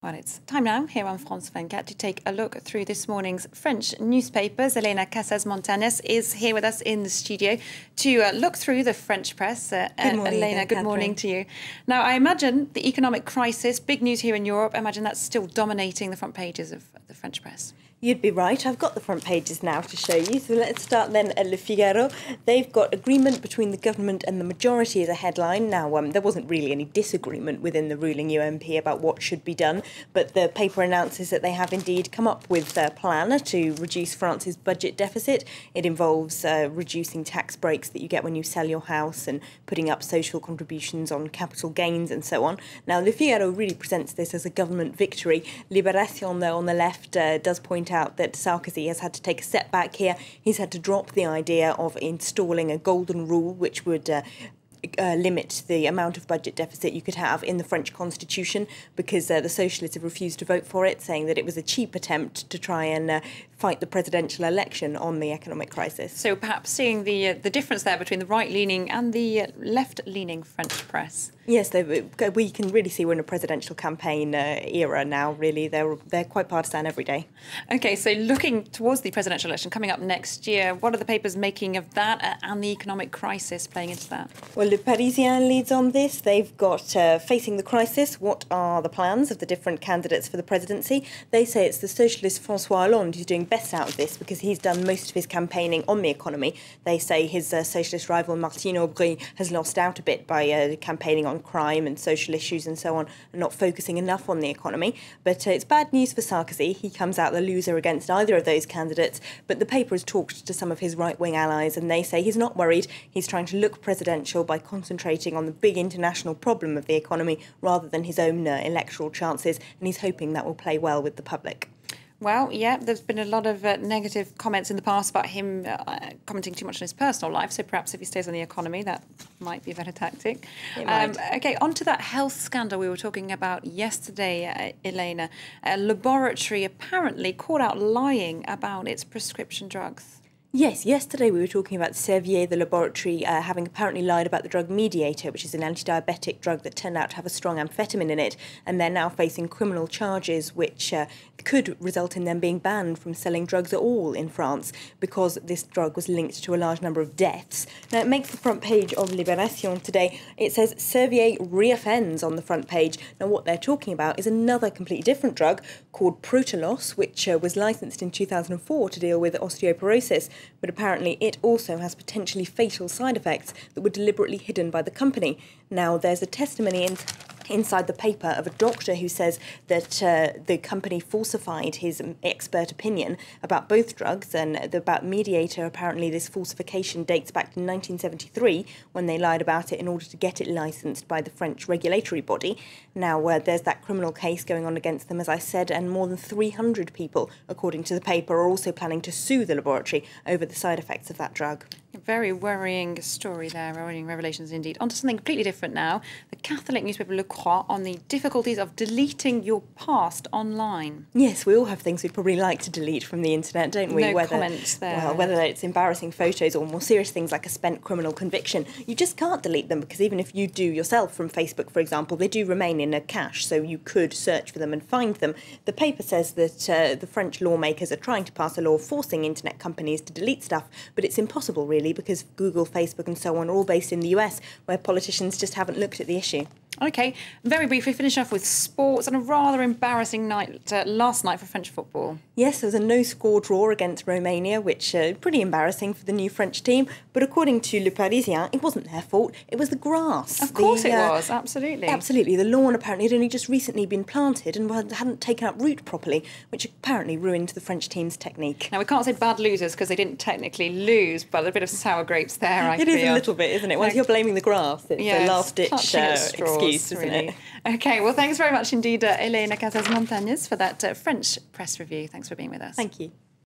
Well, it's time now here on France 24 to take a look through this morning's French newspapers. Elena Casas-Montañez is here with us in the studio to look through the French press. Good morning, Elena, good morning to you. Now, I imagine the economic crisis, big news here in Europe, I imagine that's still dominating the front pages of the French press. You'd be right. I've got the front pages now to show you. So let's start then at Le Figaro. They've got agreement between the government and the majority as a headline. Now, there wasn't really any disagreement within the ruling UMP about what should be done, but the paper announces that they have indeed come up with a plan to reduce France's budget deficit. It involves reducing tax breaks that you get when you sell your house and putting up social contributions on capital gains and so on. Now, Le Figaro really presents this as a government victory. Libération, though, on the left does point out that Sarkozy has had to take a step back here. He's had to drop the idea of installing a golden rule which would limit the amount of budget deficit you could have in the French constitution, because the socialists have refused to vote for it, saying that it was a cheap attempt to try and fight the presidential election on the economic crisis. So perhaps seeing the difference there between the right-leaning and the left-leaning French press. Yes, we can really see we're in a presidential campaign era now, really. They're quite partisan every day. OK, so looking towards the presidential election coming up next year, what are the papers making of that and the economic crisis playing into that? Well, Le Parisien leads on this. They've got facing the crisis, what are the plans of the different candidates for the presidency? They say it's the socialist François Hollande who's doing best out of this because he's done most of his campaigning on the economy. They say his socialist rival Martine Aubry has lost out a bit by campaigning on crime and social issues and so on, and not focusing enough on the economy. But it's bad news for Sarkozy. He comes out the loser against either of those candidates. But the paper has talked to some of his right-wing allies, and they say he's not worried. He's trying to look presidential by concentrating on the big international problem of the economy rather than his own electoral chances, and he's hoping that will play well with the public. Well, yeah, there's been a lot of negative comments in the past about him commenting too much on his personal life, so perhaps if he stays on the economy, that might be a better tactic. OK, on to that health scandal we were talking about yesterday, Elena. A laboratory apparently caught out lying about its prescription drugs. Yes, yesterday we were talking about Servier, the laboratory, having apparently lied about the drug Mediator, which is an anti-diabetic drug that turned out to have a strong amphetamine in it, and they're now facing criminal charges which could result in them being banned from selling drugs at all in France because this drug was linked to a large number of deaths. Now, it makes the front page of Libération today. It says Servier reoffends on the front page. Now, what they're talking about is another completely different drug called Protolos, which was licensed in 2004 to deal with osteoporosis. But apparently it also has potentially fatal side effects that were deliberately hidden by the company. Now, there's a testimony inside the paper of a doctor who says that the company falsified his expert opinion about both drugs, and about Mediator, apparently this falsification dates back to 1973 when they lied about it in order to get it licensed by the French regulatory body. Now, there's that criminal case going on against them, as I said, and more than 300 people, according to the paper, are also planning to sue the laboratory over the side effects of that drug. A very worrying story there, worrying revelations indeed. On to something completely different now. The Catholic newspaper Le Croix on the difficulties of deleting your past online. Yes, we all have things we'd probably like to delete from the internet, don't we? No comments there. Well, whether it's embarrassing photos or more serious things like a spent criminal conviction, you just can't delete them because even if you do yourself from Facebook, for example, they do remain in a cache, so you could search for them and find them. The paper says that the French lawmakers are trying to pass a law forcing internet companies to delete stuff, but it's impossible, really, because Google, Facebook and so on are all based in the US, where politicians just haven't looked at the issue. OK, very briefly, finish off with sports and a rather embarrassing night last night for French football. Yes, there was a no-score draw against Romania, which is pretty embarrassing for the new French team. But according to Le Parisien, it wasn't their fault. It was the grass. Of course it was, absolutely. Absolutely. The lawn apparently had only just recently been planted and hadn't taken up root properly, which apparently ruined the French team's technique. Now, we can't say bad losers because they didn't technically lose, but a bit of sour grapes there, I feel. It is a little bit, isn't it? Once you're blaming the grass, it's a last-ditch excuse, isn't it? OK, well, thanks very much indeed, Elena Casas-Montañez, for that French press review. Thanks for being with us. Thank you.